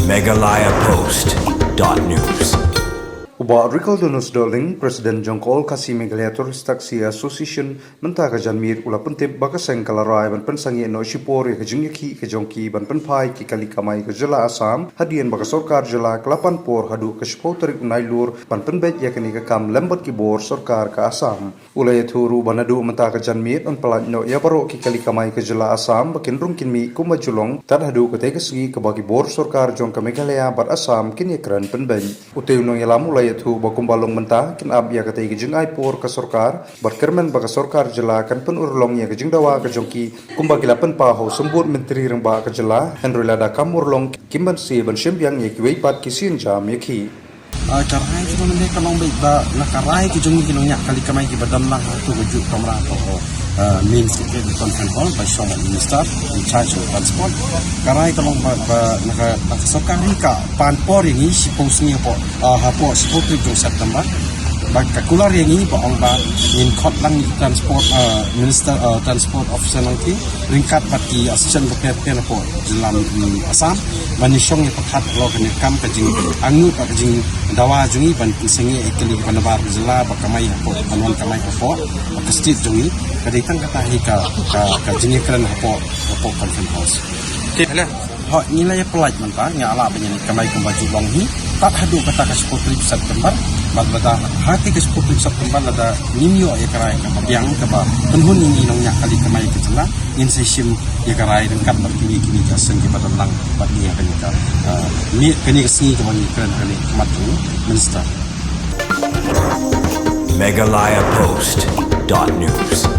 megalayapost.news. Uba Ricardo Darling, President Jongkol Kasi Meghalaya Tourist Taxi Association mentaka janmir ula puntip bakaseng kalarai ban pensangi no shipori ke jingyaki ke jongki ban penpai ki kali kamai ke jela Assam hadian baka sorkar jela kelapan por hadu ke shipoteri unailur ban penbet yakani ke kam lembot ki bor sorkar ke Assam ulai thuru banadu mentaka janmir on pelat no ya baro ki kali kamai ke jela Assam bakin rungkin mi kumajulong tad hadu ke tegesgi ke bagi bor sorkar jong ke Meghalaya bat Assam kini keren penben uteu no yalam ulai thu bakumbalong mentah kin ab ya kata gijing ai por ka sorkar berkermen baka sorkar jela kan pen urlong ya gijing dawa ka jongki kumbagila pen pa ho sembut menteri reng ba ka jela henry lada kamurlong kimban si ban sembyang ye ki weipat kisin jam ye ki carai kita nanti kalau baik ba nakarai kijungi kilongnya kali kamai ki badam lah tu wujud kamera atau main secret conference hall by Shoma Minister in charge of transport karai kalau ba nakasokang ka panpor yang ini siposnya po hapo sipotri jong September baka kular yang ini ba ba in khot lang transport minister transport officer nanti ringkat bagi assistant secretary po dalam Assam manisong yang pekat lo kena kam kajing angut kajing dawa jungi ban pisengi ekeli panabar jela bakamai po panon kamai po kestit jungi kaditang kata hika kajing keren po conference house kela ho nilai pelaj mentah nya ala banyak kamai kembaju long hi tak hadu kata ke 10 September bada hati ke 10 September ada nimyo ya karai yang keba penhun ini nongnya kali kamai ke jela in sesim ya karai dekat berkini kini jasen ke badan lang bagi kani ka ni kani kesini kemani keren kani matu minister megalayapost.news.